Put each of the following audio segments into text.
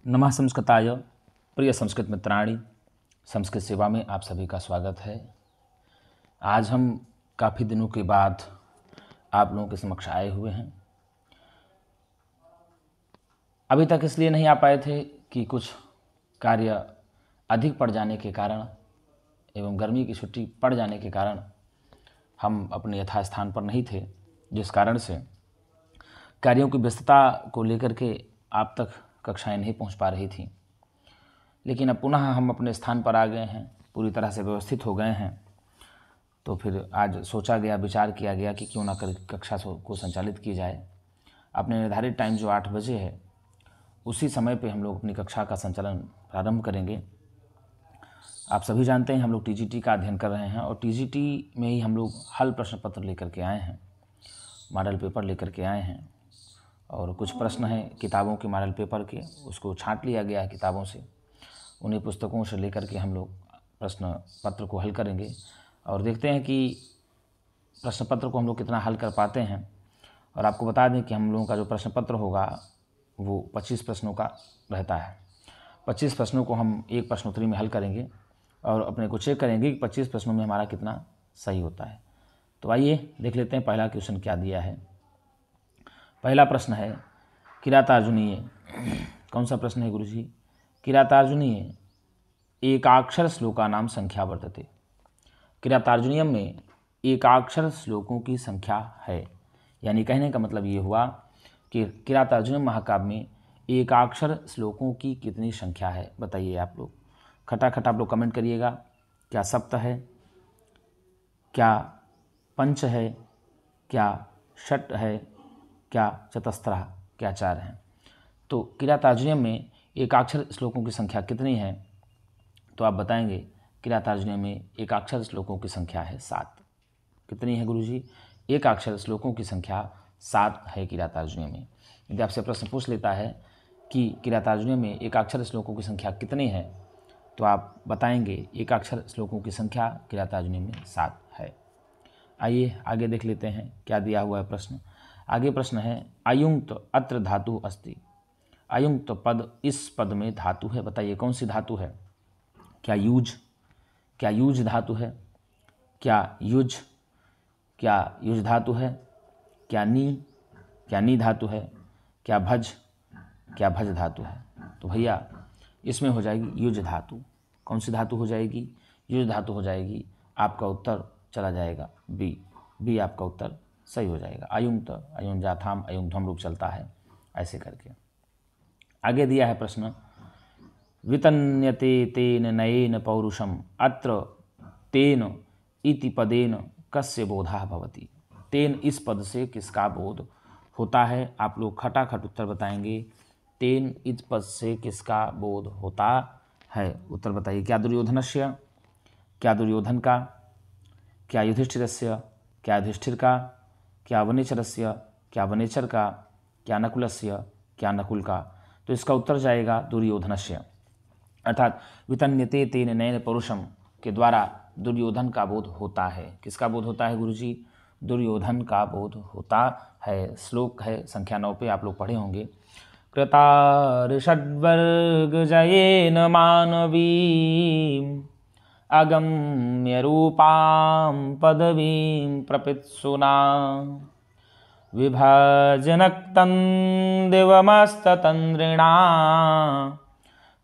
नमः संस्कृताय प्रिय संस्कृत मित्राणि, संस्कृत सेवा में आप सभी का स्वागत है। आज हम काफ़ी दिनों के बाद आप लोगों के समक्ष आए हुए हैं। अभी तक इसलिए नहीं आ पाए थे कि कुछ कार्य अधिक पड़ जाने के कारण एवं गर्मी की छुट्टी पड़ जाने के कारण हम अपने यथास्थान पर नहीं थे, जिस कारण से कार्यों की व्यस्तता को लेकर के आप तक कक्षाएं नहीं पहुंच पा रही थीं। लेकिन अब पुनः हम अपने स्थान पर आ गए हैं, पूरी तरह से व्यवस्थित हो गए हैं। तो फिर आज सोचा गया, विचार किया गया कि क्यों ना कर कक्षा को संचालित की जाए। अपने निर्धारित टाइम जो 8 बजे है, उसी समय पे हम लोग अपनी कक्षा का संचालन प्रारंभ करेंगे। आप सभी जानते हैं हम लोग टीजीटी का अध्ययन कर रहे हैं और टीजीटी में ही हम लोग हल प्रश्न पत्र लेकर के आए हैं, मॉडल पेपर लेकर के आए हैं। और कुछ प्रश्न हैं किताबों के मॉडल पेपर के, उसको छांट लिया गया है किताबों से। उन्हीं पुस्तकों से लेकर के हम लोग प्रश्न पत्र को हल करेंगे और देखते हैं कि प्रश्न पत्र को हम लोग कितना हल कर पाते हैं। और आपको बता दें कि हम लोगों का जो प्रश्न पत्र होगा वो 25 प्रश्नों का रहता है। 25 प्रश्नों को हम एक प्रश्नोत्तरी में हल करेंगे और अपने को चेक करेंगे कि 25 प्रश्नों में हमारा कितना सही होता है। तो आइए देख लेते हैं पहला क्वेश्चन क्या दिया है। पहला प्रश्न है किरातार्जुनीय। कौन सा प्रश्न है गुरुजी? किरातार्जुनीय एकाक्षर श्लोका नाम संख्या वर्तते। किरातार्जुनीयम में एकाक्षर श्लोकों की संख्या है, यानी कहने का मतलब ये हुआ कि किरातार्जुनीय महाकाव्य में एकाक्षर श्लोकों की कितनी संख्या है, बताइए आप लोग। खटाखट आप लोग कमेंट करिएगा। क्या सप्त है, क्या पंच है, क्या षट है, क्या चतस्त्रः, क्या 4 हैं। तो किरातार्जुनीयम में एकाक्षर श्लोकों की संख्या कितनी है? तो आप बताएंगे किरातार्जुनीयम में एकाक्षर श्लोकों की संख्या है 7। कितनी है गुरुजी? एकाक्षर श्लोकों की संख्या 7 है किरातार्जुनीयम में। यदि आपसे प्रश्न पूछ लेता है कि किरातार्जुनीयम में एकाक्षर श्लोकों की संख्या कितनी है, तो आप बताएंगे एकाक्षर श्लोकों की संख्या किरातार्जुनीयम में 7 है। आइए आगे देख लेते हैं क्या दिया हुआ है प्रश्न। आगे प्रश्न है अयुंक्त अत्र धातु अस्ति। अयुंक्त पद, इस पद में धातु है, बताइए कौन सी धातु है? क्या यूज धातु है? क्या युज धातु है? क्या नी धातु है? क्या भज धातु है? तो भैया इसमें हो जाएगी युज धातु। कौन सी धातु हो जाएगी? युज धातु हो जाएगी। आपका उत्तर चला जाएगा बी आपका उत्तर सही हो जाएगा। अयुंक्त, अयुं जाथाम, अयुं ध्वम रूप चलता है ऐसे करके। आगे दिया है प्रश्न वितन्यते तेन नयेन पौरुषम अत्र तेन इति पदेन कस्य बोधः भवति। तेन इस पद से किसका बोध होता है? आप लोग खटाखट उत्तर बताएंगे। तेन इस पद से किसका बोध होता है? उत्तर बताइए। क्या दुर्योधनस्य, क्या दुर्योधन का, क्या युधिष्ठिरस्य, क्या युधिष्ठिर का, क्या वनेचरस्य, क्या वनेचर का, क्या नकुलस्य, क्या नकुल का। तो इसका उत्तर जाएगा दुर्योधनस्य। अर्थात वितन्यते तेन नयन पौरुषम के द्वारा दुर्योधन का बोध होता है। किसका बोध होता है गुरुजी? दुर्योधन का बोध होता है। श्लोक है संख्या 9 पे, आप लोग पढ़े होंगे। कृतार्षड्वर्ग जयेन मानवीं अगम्य रूपां पदवीं प्रपित्सुना विभजनक्तं दिवमस्ततन्द्रिणा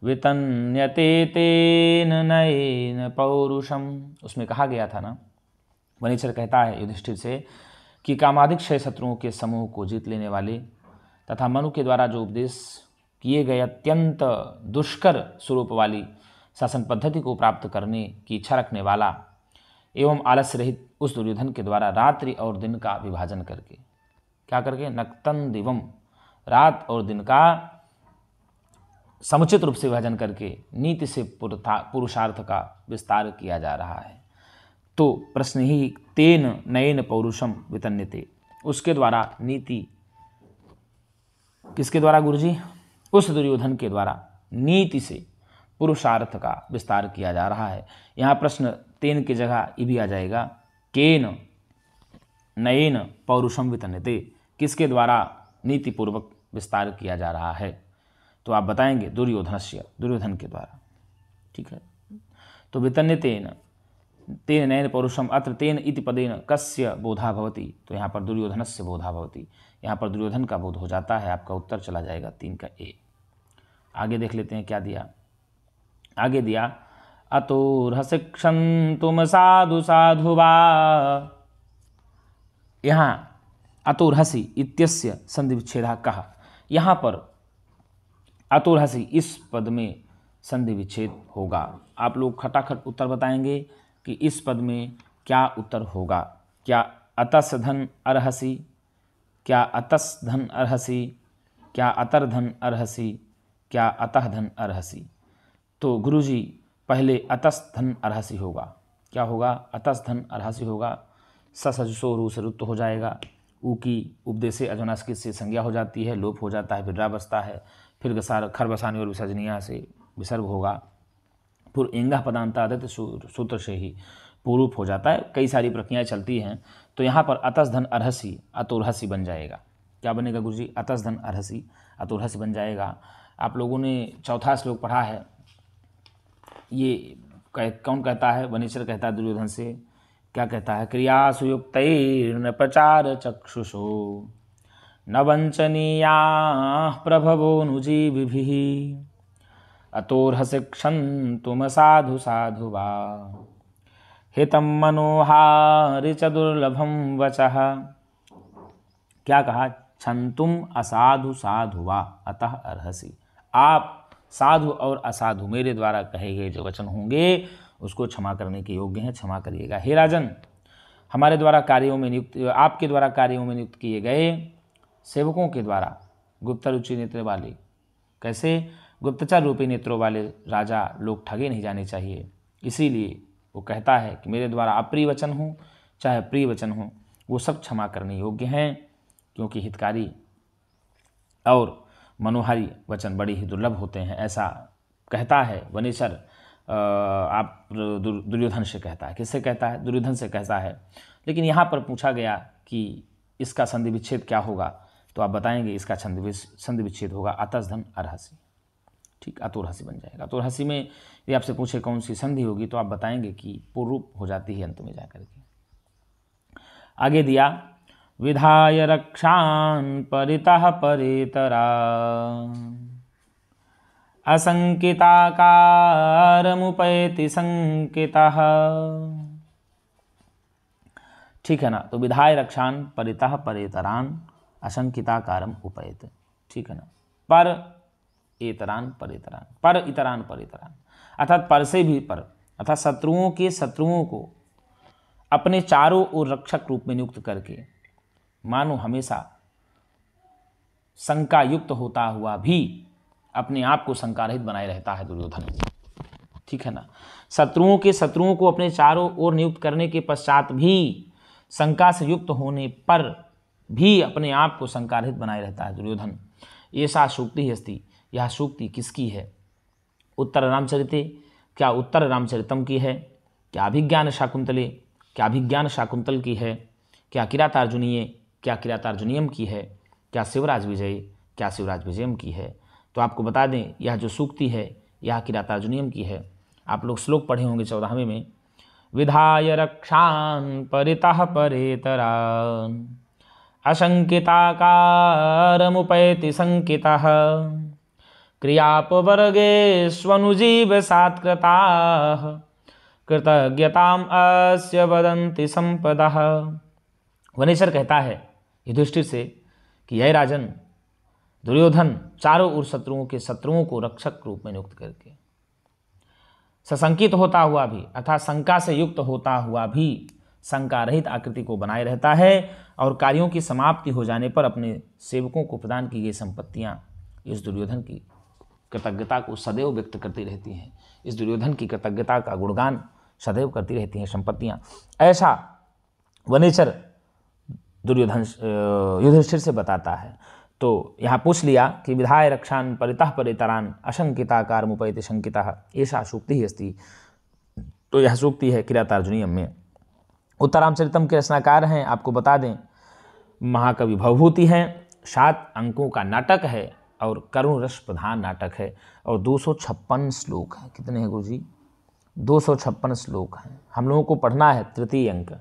वितन्यते तेन नयेन पौरुषम। उसमें कहा गया था ना, वनेचर कहता है युधिष्ठिर से कि कामादिक 6 शत्रुओं के समूह को जीत लेने वाले तथा मनु के द्वारा जो उपदेश किए गए अत्यंत दुष्कर स्वरूप वाली शासन पद्धति को प्राप्त करने की इच्छा रखने वाला एवं आलस्य रहित उस दुर्योधन के द्वारा रात्रि और दिन का विभाजन करके, क्या करके? नक्तन दिवम, रात और दिन का समुचित रूप से विभाजन करके नीति से पुरुषार्थ का विस्तार किया जा रहा है। तो प्रश्न ही तेन नयेन पौरुषम वितन्यते, उसके द्वारा नीति, किसके द्वारा गुरुजी? उस दुर्योधन के द्वारा नीति से पुरुषार्थ का विस्तार किया जा रहा है। यहाँ प्रश्न तेन की जगह ई भी आ जाएगा। केन नयेन पौरुषम वितन्यते, किसके द्वारा नीतिपूर्वक विस्तार किया जा रहा है। तो आप बताएंगे दुर्योधनस्य, दुर्योधन के द्वारा। ठीक है, तो वितन्य तेन तेन नयन पौरुषम अत्र तेन इति पदेन कस्य बोधा भवति, तो यहाँ पर दुर्योधनस्य बोधा भवति, यहाँ पर दुर्योधन का बोध हो जाता है। आपका उत्तर चला जाएगा 3 का ए। आगे देख लेते हैं क्या दिया। आगे दिया अतोर्हसिक्षन्तुम साधु साधुवा। यहाँ अतोर्हसि इत्यस्य संधि विच्छेदः कः। यहाँ पर अतोर्हसि इस पद में संधि विच्छेद होगा। आप लोग खटाखट उत्तर बताएंगे कि इस पद में क्या उत्तर होगा। क्या अतस धन अर्हसि, क्या अतस धन अर्हसि, क्या अतर धन अर्हसि, क्या अतः धन अर्हसि। तो गुरुजी पहले अतस धन अर्हसि होगा। क्या होगा? अतस धन अर्हसि होगा। ससजुसो रू से रुत्त हो जाएगा। ऊ की उपदेशे अजनास्कित से संज्ञा हो जाती है, लोप हो जाता है, विड्रा बसता है। फिर गसार खरबसानी और विसर्जनिया से विसर्ग होगा। फिर एंगा पदांतादित सूत्र से ही पूरूप हो जाता है। कई सारी प्रक्रियाएं चलती हैं। तो यहाँ पर अतस धन अर्हसि अतोर्हसि बन जाएगा। क्या बनेगा गुरुजी? अतस धन अर्हसि अतोर्हसि बन जाएगा। आप लोगों ने चौथा श्लोक पढ़ा है। ये कौन कहता है? वनेश्वर कहता है दुर्योधन से। क्या कहता है? क्रियासु युक्तैर्न प्रचार चक्षुषो न वंचनीयाः प्रभवोऽनुजीविभिः अतोर्हसिक्षन्तुम साधु साधुवा हितं मनोहारि च दुर्लभं वचः। क्या कहा? क्षन्तुम असाधु साधुवा अतः अर्हसि। आप साधु और असाधु मेरे द्वारा कहे गए जो वचन होंगे उसको क्षमा करने के योग्य हैं, क्षमा करिएगा। हे राजन, हमारे द्वारा कार्यों में नियुक्त, आपके द्वारा कार्यों में नियुक्त किए गए सेवकों के द्वारा गुप्त रुचि नेत्र वाले, कैसे? गुप्तचर रूपी नेत्रों वाले राजा लोग ठगे नहीं जाने चाहिए। इसीलिए वो कहता है कि मेरे द्वारा अप्रिय वचन हो चाहे प्रिय वचन हो, वो सब क्षमा करने योग्य हैं, क्योंकि हितकारी और मनोहारी वचन बड़े ही दुर्लभ होते हैं। ऐसा कहता है वनेश्वर। आप दुर्योधन से कहता है। किससे कहता है? दुर्योधन से कहता है। लेकिन यहाँ पर पूछा गया कि इसका संधि विच्छेद क्या होगा, तो आप बताएंगे इसका संधि विच्छेद होगा अतस धन अर्हसि। ठीक, अतोर्हसि बन जाएगा। अतोर्हसि में यदि आपसे पूछे कौन सी संधि होगी तो आप बताएंगे कि पूर्वरूप हो जाती है अंत में जाकर के। आगे दिया विधाय रक्षान् परितः परेतरा असंकिताकारमुपैति संकितः। ठीक है ना? तो विधाय रक्षान् परितः परेतरान् असंकिताकारम उपैत। ठीक है ना? पर एतरान परेतरान, पर इतरान परेतरान, अर्थात पर से भी पर, अर्थात शत्रुओं के शत्रुओं को अपने चारों ओर रक्षक रूप में नियुक्त करके मानो हमेशा शंका युक्त होता हुआ भी अपने आप को शंका रहित बनाए रहता है दुर्योधन। ठीक है ना? शत्रुओं के शत्रुओं को अपने चारों ओर नियुक्त करने के पश्चात भी शंका से युक्त होने पर भी अपने आप को शंका रहित बनाए रहता है दुर्योधन। ऐसा सूक्ति अस्ति। यह सूक्ति किसकी है? उत्तर रामचरिते, क्या उत्तर रामचरितम की है? क्या अभिज्ञान शाकुंतले, क्या अभिज्ञान शाकुंतल की है? क्या किरातार्जुनीय, क्या किरातार्जुनीयम की है? क्या शिवराज विजय, क्या शिवराज विजयम की है? तो आपको बता दें यह जो सूक्ति है यह किरातार्जुनीयम की है। आप लोग श्लोक पढ़े होंगे 14वें में। विधाय रक्षान् परितः परेतरान् असंकिताकारमुपैति संकितः क्रियापवर्गेष्वनुजीव सात्कृताः कृतज्ञताम् अस्य वदन्ति संपदः। वनेश्वर कहता है युधिष्ठिर से कि यह राजन, दुर्योधन चारों ओर शत्रुओं के शत्रुओं को रक्षक रूप में नियुक्त करके सशंकित होता हुआ भी, अर्थात शंका से युक्त होता हुआ भी शंका रहित आकृति को बनाए रहता है और कार्यों की समाप्ति हो जाने पर अपने सेवकों को प्रदान की गई संपत्तियां इस दुर्योधन की कृतज्ञता को सदैव व्यक्त करती रहती हैं। इस दुर्योधन की कृतज्ञता का गुणगान सदैव करती रहती हैं संपत्तियां। ऐसा वनेश्वर दुर्योधन युधिष्ठिर से बताता है। तो यहाँ पूछ लिया कि विधाय रक्षान् परितः परेतरान् असंकिताकारमुपैति संकितः, ऐसा सूक्ति ही अस्ति। तो यह सूक्ति है किरातार्जुनीयम में। उत्तरामचरितम के रचनाकार हैं, आपको बता दें महाकवि भवभूति हैं। 7 अंकों का नाटक है और करुण रस प्रधान नाटक है और 256 श्लोक हैं। कितने हैं गुरु जी? 256 श्लोक हैं। हम लोगों को पढ़ना है तृतीय अंक।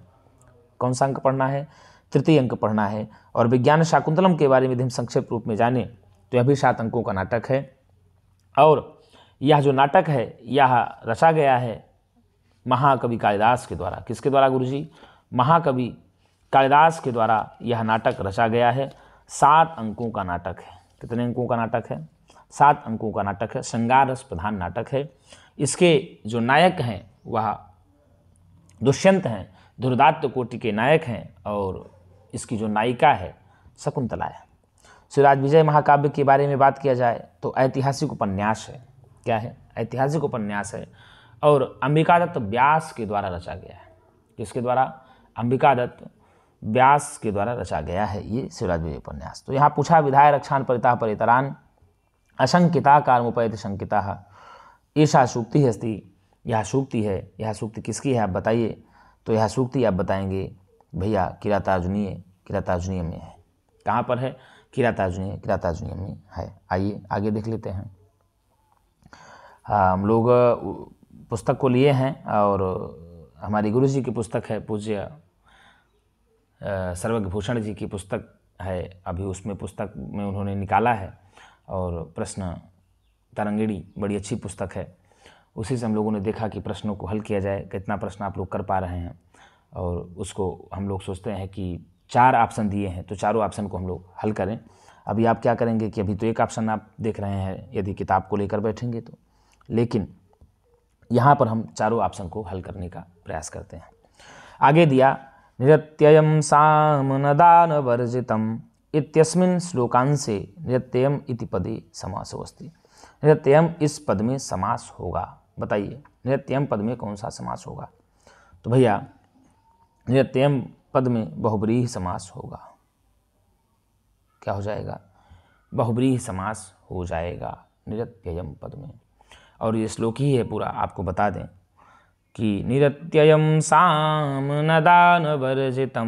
कौन सा अंक पढ़ना है? तृतीय अंक पढ़ना है। और विज्ञान शाकुंतलम के बारे में यदि हम संक्षिप्त रूप में जानें तो यह भी 7 अंकों का नाटक है। और यह जो नाटक है यह रचा गया है महाकवि कालिदास के द्वारा। किसके द्वारा गुरुजी? महाकवि कालिदास के द्वारा यह नाटक रचा गया है। 7 अंकों का नाटक है। कितने अंकों का नाटक है? 7 अंकों का नाटक है। श्रृंगार रस प्रधान नाटक है। इसके जो नायक हैं वह दुष्यंत हैं, दुर्दात्त कोटि के नायक हैं, और इसकी जो नायिका है शकुंतला है। शिवराज विजय महाकाव्य के बारे में बात किया जाए तो ऐतिहासिक उपन्यास है। क्या है? ऐतिहासिक उपन्यास है और अंबिकादत्त व्यास के द्वारा रचा गया है। किसके द्वारा? अंबिकादत्त व्यास के द्वारा रचा गया है ये शिवराज विजय उपन्यास। तो यहाँ पूछा विधाय रक्षान परिता परितरान अशंकिता कार्मुपैत शंकिता ईशा सूक्ति अस्ति। यह सूक्ति है। यह सूक्ति किसकी है आप बताइए? तो यह सूक्ति आप बताएंगे भैया किरातार्जुनीय में है। कहाँ पर है? किरातार्जुनीय में है। आइए आगे देख लेते हैं। हम लोग पुस्तक को लिए हैं और हमारी गुरु जी की पुस्तक है, पूज्य सर्वज्ञभूषण जी की पुस्तक है। अभी उसमें पुस्तक में उन्होंने निकाला है और प्रश्न तरंगिणी बड़ी अच्छी पुस्तक है। उसी से हम लोगों ने देखा कि प्रश्नों को हल किया जाए। कितना प्रश्न आप लोग कर पा रहे हैं, और उसको हम लोग सोचते हैं कि 4 ऑप्शन दिए हैं तो चारों ऑप्शन को हम लोग हल करें। अभी आप क्या करेंगे कि अभी तो एक ऑप्शन आप देख रहे हैं यदि किताब को लेकर बैठेंगे तो, लेकिन यहाँ पर हम चारों ऑप्शन को हल करने का प्रयास करते हैं। आगे दिया नृत्ययम सामनदान वर्जितम इत्यस्मिन् श्लोकांशे नृत्ययम इति पदे समासो अस्ति। नृत्ययम इस पद में समास होगा। बताइए नृत्ययम पद में कौन सा समास होगा? तो भैया नृत्ययम पद में बहुब्रीहि समास होगा। क्या हो जाएगा? बहुब्रीहि समास हो जाएगा नृत्ययम पद में। और ये श्लोक ही है पूरा। आपको बता दें कि निरत्ययम सामनदान वर्जितम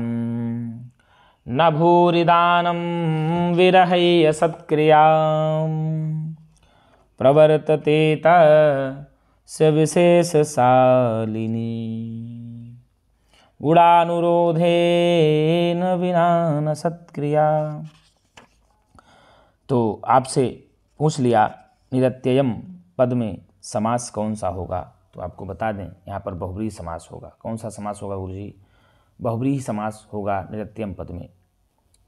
न भूरिदानम विरहय सत्क्रियाम प्रवर्तते तस्य विशेषशालिनी गुणानुरोधेन विना न सत्क्रिया। तो आपसे पूछ लिया निरत्ययम पद में समास कौन सा होगा, तो आपको बता दें यहाँ पर बहुब्रीहि समास होगा। कौन सा समास होगा गुरुजी? बहुब्रीहि समास होगा नृत्ययम पद में।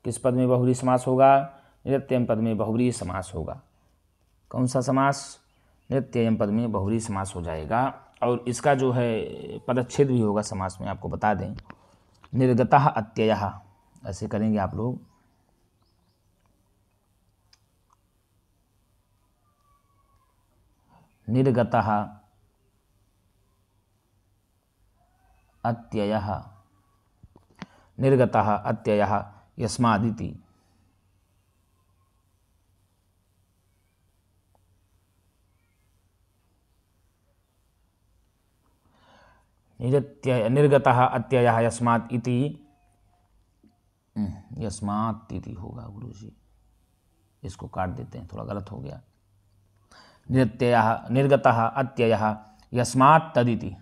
किस पद में बहुब्रीहि समास होगा? नृत्ययम पद में बहुब्रीहि समास होगा। कौन सा समास? नृत्ययम पद में बहुब्रीहि समास हो जाएगा। और इसका जो है पदच्छेद भी होगा समास में। आपको बता दें निर्गतः अत्ययः, ऐसे करेंगे आप लोग। निर्गतः अत्ययः, निर्गतः अत्ययः यस्मादिति। निर्गतः अत्ययः यस्मात् इति, यस्मात् इति होगा गुरुजी। इसको काट देते हैं, थोड़ा गलत हो गया। निर्गतः अत्ययः यस्मात् तदिति।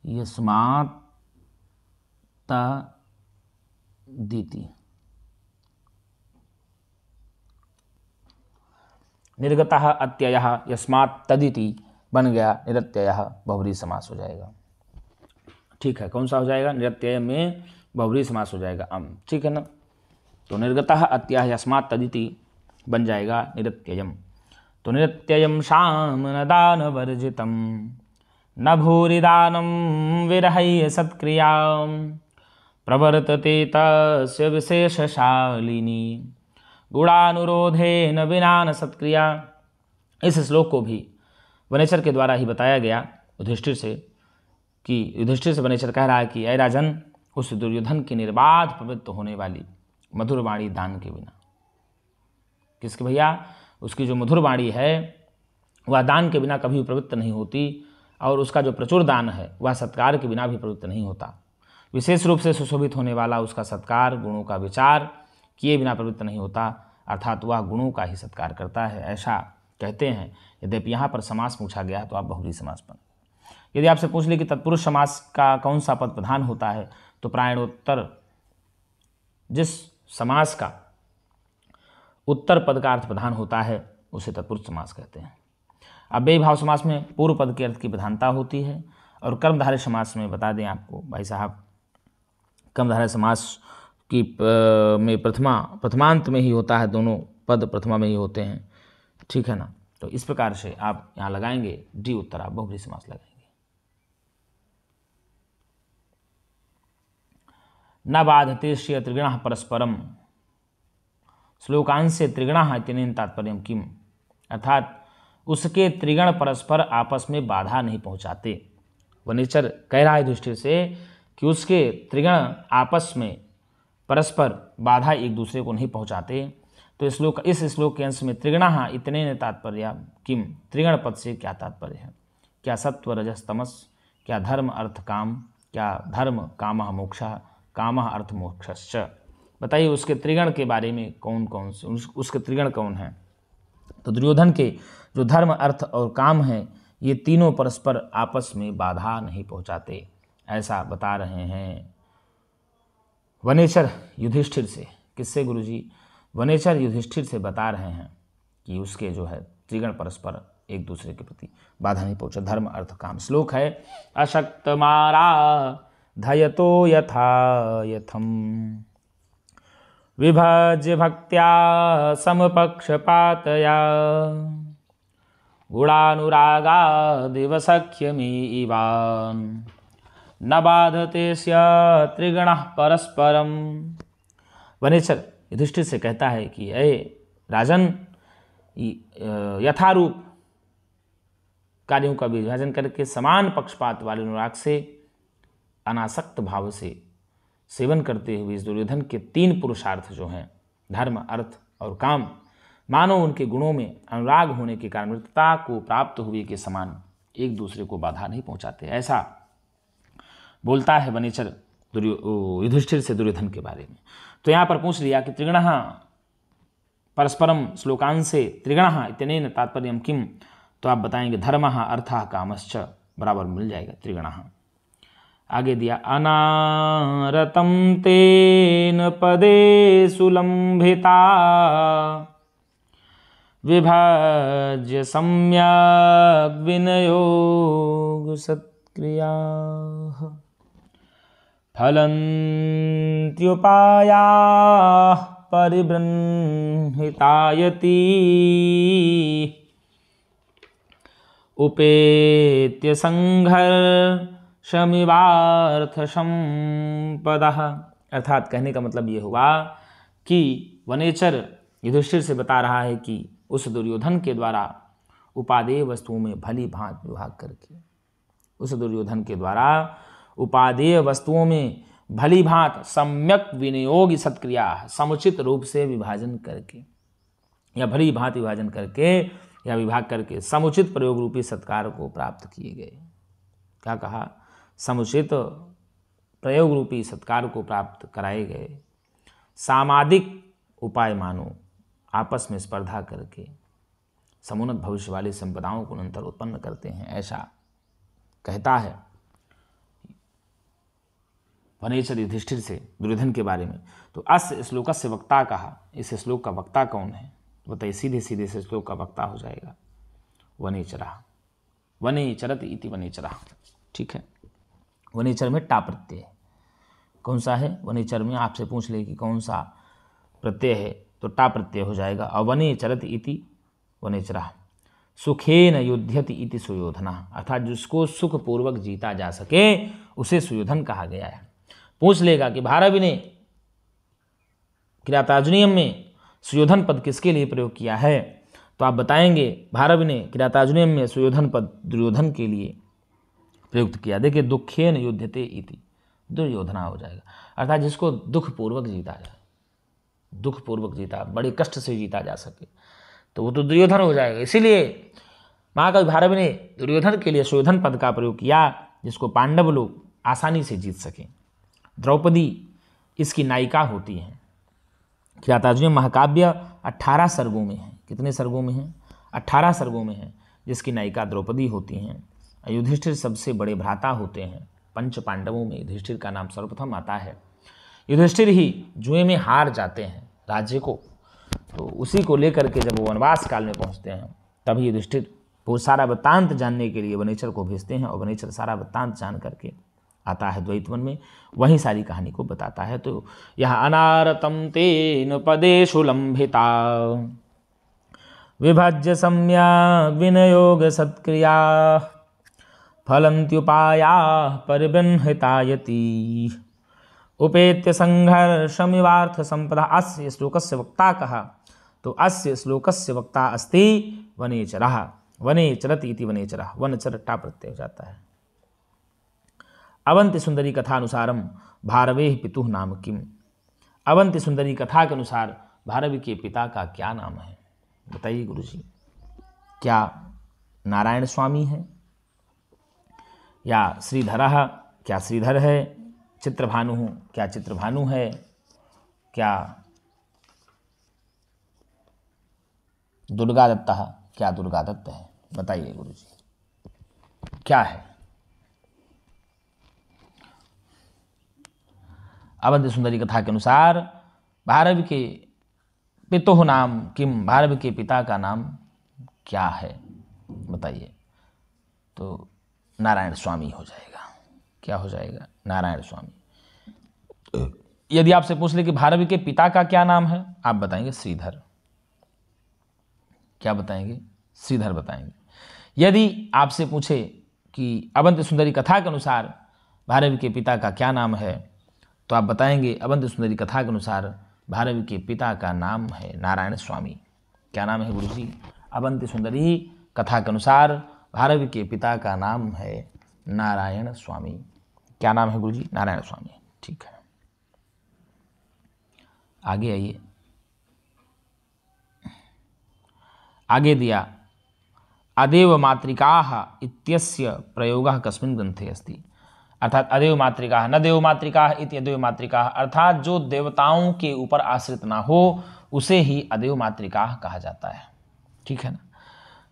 यस्मात् तदिति। निर्गतः अत्ययः यस्मात् तदिति बन गया निरत्ययः, बहुब्रीहि समास हो जाएगा। ठीक है, कौन सा हो जाएगा? निरत्यय में बहुब्रीहि समास हो जाएगा। ठीक है ना? तो निर्गतः अत्ययः यस्मात् तदिति बन जाएगा निरत्ययम। तो निरत्ययम सामनदान वर्जितम न भूरिदानम विरहय सत्क्रियाम प्रवर्तते तस्य विशेषशालिनी गुणानुरोधेन विना न सत्क्रिया। इस श्लोक को भी वनेचर के द्वारा ही बताया गया युधिष्ठिर से, कि युधिष्ठिर से वनेचर कह रहा है कि ऐ राजन, उस दुर्योधन की निर्बाध प्रवृत्त होने वाली मधुर वाणी दान के बिना। किसके भैया? उसकी जो मधुर वाणी है वह दान के बिना कभी प्रवृत्त नहीं होती, और उसका जो प्रचुर दान है वह सत्कार के बिना भी प्रवृत्त नहीं होता। विशेष रूप से सुशोभित होने वाला उसका सत्कार गुणों का विचार किए बिना प्रवृत्त नहीं होता, अर्थात वह गुणों का ही सत्कार करता है, ऐसा कहते हैं। यद्यपि यहाँ पर समास पूछा गया तो आप बहुव्रीहि समास बनेगा। यदि आपसे पूछ ले कि तत्पुरुष समास का कौन सा पद प्रधान होता है, तो प्रायणोत्तर जिस समास का उत्तर पद का अर्थ प्रधान होता है उसे तत्पुरुष समास कहते हैं। अव्ययी भाव समास में पूर्व पद के अर्थ की प्रधानता होती है, और कर्मधारय समास में बता दें आपको भाई साहब, कर्मधारय समास की में प्रथमांत में ही होता है, दोनों पद प्रथमा में ही होते हैं, ठीक है ना। तो इस प्रकार से आप यहाँ लगाएंगे डी उत्तर, आप बहुव्रीहि समास लगाएंगे। न बाधते श्रिय त्रिगुणः परस्परम, श्लोकांशे त्रिगुणः इत्यनेन तात्पर्यम किम, अर्थात उसके त्रिगण परस्पर आपस में बाधा नहीं पहुंचाते। वनेचर कह रहा है युधिष्ठिर से कि उसके त्रिगण आपस में परस्पर बाधा एक दूसरे को नहीं पहुंचाते। तो इस श्लोक के अंश में त्रिगुणः इत्यनेन तात्पर्य किम, त्रिगण पद से क्या तात्पर्य है? क्या सत्व रजस तमस, क्या धर्म अर्थ काम, क्या धर्म कामः मोक्षः, कामः अर्थ मोक्षश्च। बताइए उसके त्रिगण के बारे में कौन कौन से उसके त्रिगण कौन हैं? तो दुर्योधन के जो धर्म अर्थ और काम हैं, ये तीनों परस्पर आपस में बाधा नहीं पहुंचाते, ऐसा बता रहे हैं वनेचर युधिष्ठिर से। किससे गुरुजी? वनेचर युधिष्ठिर से बता रहे हैं कि उसके जो है त्रिगण परस्पर एक दूसरे के प्रति बाधा नहीं पहुंचा, धर्म अर्थ काम। श्लोक है अशक्तमारा धयतो यथा यथम विभज्य भक्त्या समपक्षपातया गुणानुरागा दिवसख्यमीवान् न बाधते स्या त्रिगुणः परस्परम। वनेचर युधिष्ठिर से कहता है कि अये राजन, यथारूप कार्यों का विभाजन करके समान पक्षपात वाले अनुराग से अनासक्त भाव से सेवन करते हुए इस दुर्योधन के तीन पुरुषार्थ जो हैं धर्म अर्थ और काम, मानो उनके गुणों में अनुराग होने के कारण मृतता को प्राप्त हुए के समान एक दूसरे को बाधा नहीं पहुंचाते, ऐसा बोलता है वनेचर युधिष्ठिर से दुर्योधन के बारे में। तो यहाँ पर पूछ लिया कि त्रिगुणः परस्परम श्लोकांशे त्रिगुणः इत्यनेन तात्पर्यम किम, तो आप बताएंगे धर्मः अर्थः कामश्च, बराबर मिल जाएगा त्रिगुणः। आगे दिया अनारतं तेन पदे सुलंभिता विभाज्य सम्यग् विनयोग सत्क्रियाः फलन्त्युपायाः परिबृंहितायति उपेत्य संघर्षमिवार्थसंपदः। अर्थात कहने का मतलब ये हुआ कि वनेचर युधिष्ठिर से बता रहा है कि उस दुर्योधन के द्वारा उपादेय वस्तुओं में भली भांत विभाग करके, उस दुर्योधन के द्वारा उपादेय वस्तुओं में भली भांत सम्यक विनियोग सत्क्रिया, समुचित रूप से विभाजन करके या भली भांत विभाजन करके या विभाग करके समुचित प्रयोग रूपी सत्कार को प्राप्त किए गए। क्या कहा? समुचित प्रयोग रूपी सत्कार को प्राप्त कराए गए। सामादिक उपाय मानो आपस में स्पर्धा करके समुन्नत भविष्य वाली संपदाओं को निरंतर उत्पन्न करते हैं, ऐसा कहता है वनेचर युधिष्ठिर से दुर्योधन के बारे में। तो अस्य श्लोकस्य वक्ता कहा, इस श्लोक का वक्ता कौन है? बताइए, सीधे सीधे से श्लोक का वक्ता हो जाएगा वनेचरः, वनेचरत इति वनेचरः। ठीक है, वनेचर में टा प्रत्यय है। कौन सा है? वनेचर में आपसे पूछ ले कि कौन सा प्रत्यय है, तो टा प्रत्यय हो जाएगा। अवनेचरत इति वनेचरः सुखेन युध्यति इति सुयोधनः, अर्थात जिसको सुखपूर्वक जीता जा सके उसे सुयोधन कहा गया है। पूछ लेगा कि भारवी ने किरातार्जुनीयम में सुयोधन पद किसके लिए प्रयोग किया है, तो आप बताएंगे भारवी ने किरातार्जुनीयम में सुयोधन पद दुर्योधन के लिए प्रयुक्त किया। देखिए, दुखेन युध्यते इति दुर्योधना हो जाएगा, अर्थात जिसको दुखपूर्वक जीता जाए, दुखपूर्वक जीता, बड़े कष्ट से जीता जा सके, तो वो तो दुर्योधन हो जाएगा। इसीलिए महाकवि भारवी ने दुर्योधन के लिए सुयोधन पद का प्रयोग किया, जिसको पांडव लोग आसानी से जीत सकें। द्रौपदी इसकी नायिका होती हैं। किरातार्जुनीयम महाकाव्य 18 सर्गों में है। कितने सर्गों में है? 18 सर्गों में है, जिसकी नायिका द्रौपदी होती हैं। युधिष्ठिर सबसे बड़े भ्राता होते हैं। पंच पांडवों में युधिष्ठिर का नाम सर्वप्रथम आता है। युधिष्ठिर ही जुए में हार जाते हैं राज्य को, तो उसी को लेकर के जब वो वनवास काल में पहुंचते हैं तभी युधिष्ठिर वो सारा वृत्तांत जानने के लिए वनेचर को भेजते हैं और वनेचर सारा वृत्तांत जान करके आता है द्वैतवन में, वही सारी कहानी को बताता है। तो यह अनारतम तेन पदेषु लंभिता विभज्य सम्यक् विनयोग सत्क्रिया फलन्त्युपाया परिबृंहितायति उपेत्य संघर्षमिवार्थ संपदा। अस्य श्लोकस्य वक्ता कहा, तो अस्य श्लोकस्य वक्ता अस्ति वनेचरः। वनेचरति इति वनेचरः, वनचर टा प्रत्यय हो जाता है। अवंति सुंदरी कथानुसारम भारवेः पितुः नाम किम। अवंति सुंदरी कथा के अनुसार भारवी के पिता का क्या नाम है? बताइए गुरुजी, क्या नारायण स्वामी है या श्रीधरः? क्या श्रीधर है? चित्रभानु क्या चित्रभानु है? क्या दुर्गादत्तः क्या दुर्गादत्त है? बताइए गुरुजी क्या है? अवंति सुंदरी कथा के अनुसार भारवी के पितुः नाम किम, भारवी के पिता का नाम क्या है? बताइए। तो नारायण स्वामी हो जाएगा। क्या हो जाएगा? नारायण स्वामी। यदि आपसे पूछ ले कि भारवी के पिता का क्या नाम है, आप बताएंगे श्रीधर। क्या बताएंगे? श्रीधर बताएंगे। यदि आपसे पूछे कि अवंति सुंदरी कथा के अनुसार भारवी के पिता का क्या नाम है, तो आप बताएंगे अवंति सुंदरी कथा के अनुसार भारवी के पिता का नाम है नारायण स्वामी। क्या नाम है गुरुजी? अवंति सुंदरी कथा के अनुसार भारवी के पिता का नाम है नारायण स्वामी। क्या नाम है गुरुजी? नारायण स्वामी। ठीक है, आगे आइए। आगे दिया अदेव मातृकाः इत्यस्य प्रयोगः कस्मिन् ग्रन्थे अस्ति। अर्थात अदेव मातृकाः न देव मातृकाः इति अदेव मातृकाः, अर्थात जो देवताओं के ऊपर आश्रित ना हो उसे ही अदेव मातृकाः कहा जाता है। ठीक है ना?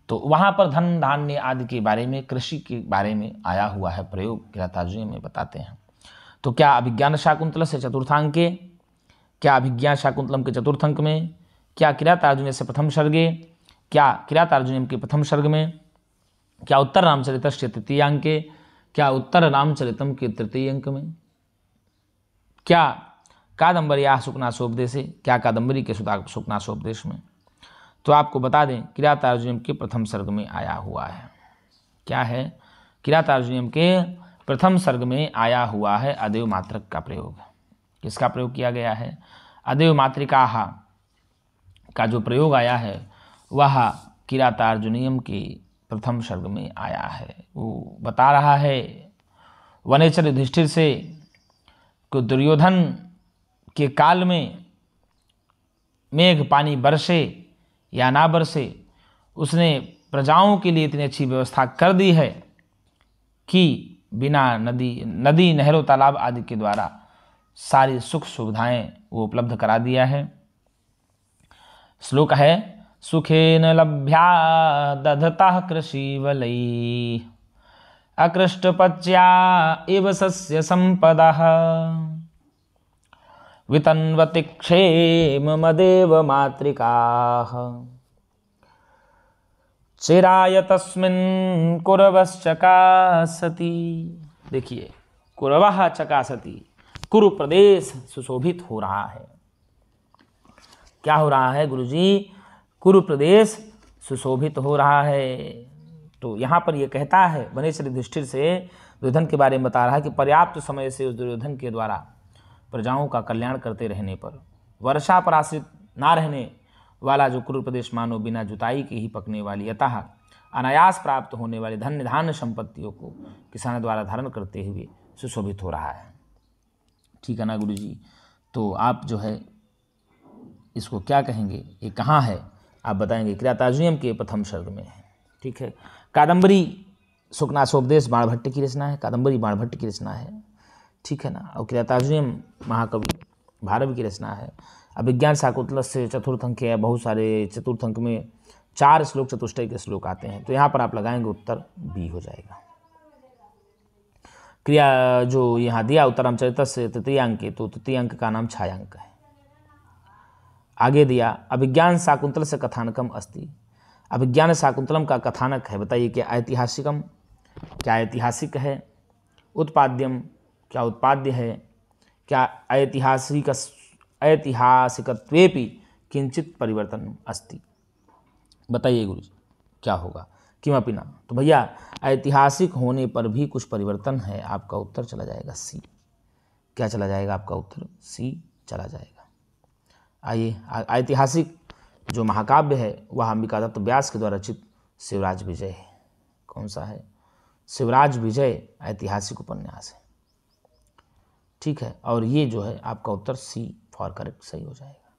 तो वहाँ पर धन धान्य आदि के बारे में, कृषि के बारे में आया हुआ है प्रयोग, किरातार्जुनीय में बताते हैं। तो क्या अभिज्ञान शाकुंतल से चतुर्थांक के, क्या अभिज्ञान शाकुंतलम के चतुर्थंक में, क्या किरातार्जुनीय से प्रथम सर्गे, क्या किरातार्जुनीय के प्रथम सर्ग में, क्या उत्तर रामचरितस्य तृतीयांक के, क्या उत्तर रामचरितम के तृतीय अंक में, क्या कादम्बर्याः शुकनासोपदेशे, क्या कादम्बरी के शुकनासोपदेश में। तो आपको बता दें किरातार्जुनीय के प्रथम सर्ग में आया हुआ है। क्या है? किरातार्जुनीय के प्रथम सर्ग में आया हुआ है अदेव मात्रक का प्रयोग। किसका प्रयोग किया गया है? अदेव मातृकाः का जो प्रयोग आया है वह किरातार्जुनीय के प्रथम सर्ग में आया है। वो बता रहा है वनेचर युधिष्ठिर से कि दुर्योधन के काल में मेघ पानी बरसे या ना बरसे, उसने प्रजाओं के लिए इतनी अच्छी व्यवस्था कर दी है कि बिना नदी नहरों तालाब आदि के द्वारा सारी सुख सुविधाएं वो उपलब्ध करा दिया है। श्लोक है सुखेन लभ्या दधतः कृषिवलैः अकृष्टपच्या इव सस्य संपदः वितन्वति क्षेममदेव मातृकाः चिराय तस्मिन् कुरवश्चकासति। देखिए, कुरवः चकासति, कुरु प्रदेश सुशोभित हो रहा है। क्या हो रहा है गुरुजी? कुरु प्रदेश सुशोभित हो रहा है। तो यहाँ पर यह कहता है वनेचर युधिष्ठिर से दुर्योधन के बारे में बता रहा है कि पर्याप्त समय से उस दुर्योधन के द्वारा प्रजाओं का कल्याण करते रहने पर, वर्षा पर आश्रित ना रहने वाला जो कुरु प्रदेश मानो बिना जुताई के ही पकने वाली, अतः अनायास प्राप्त होने वाली धन्य धान्य संपत्तियों को किसान द्वारा धारण करते हुए सुशोभित हो रहा है। ठीक है ना गुरु जी? तो आप जो है इसको क्या कहेंगे? ये कहाँ है आप बताएंगे? किरातार्जुनीय के प्रथम सर्ग में है। ठीक है। कादम्बरी शुकनासोपदेश बाणभट्ट की रचना है। कादम्बरी बाणभट्ट की रचना है। ठीक है ना। और किरातार्जुनीयम महाकवि भारवी की रचना है। अभिज्ञान शाकुंतल से चतुर्थ अंक है, बहुत सारे चतुर्थ अंक में 4 श्लोक चतुष्टय के श्लोक आते हैं, तो यहाँ पर आप लगाएंगे उत्तर बी हो जाएगा। क्रिया जो यहाँ दिया उत्तरामचरित से तृतीय अंक, तो तृतीय अंक का नाम छायांक है। आगे दिया अभिज्ञान शाकुंतल से कथानकम अस्ति। अभिज्ञान शाकुंतलम का कथानक है, बताइए क्या ऐतिहासिकम, क्या ऐतिहासिक है, उत्पाद्यम क्या उत्पाद्य है, क्या ऐतिहासिकत्वेपि किंचित परिवर्तन अस्ति। बताइए गुरु जी क्या होगा, किमपि ना। तो भैया ऐतिहासिक होने पर भी कुछ परिवर्तन है, आपका उत्तर चला जाएगा सी। क्या चला जाएगा आपका उत्तर सी चला जाएगा। आइए ऐतिहासिक जो महाकाव्य है वह अंबिका दत्त व्यास के द्वारा रचित शिवराज विजय है। कौन सा है, शिवराज विजय ऐतिहासिक उपन्यास है, ठीक है। और ये जो है आपका उत्तर सी फॉर करेक्ट सही हो जाएगा।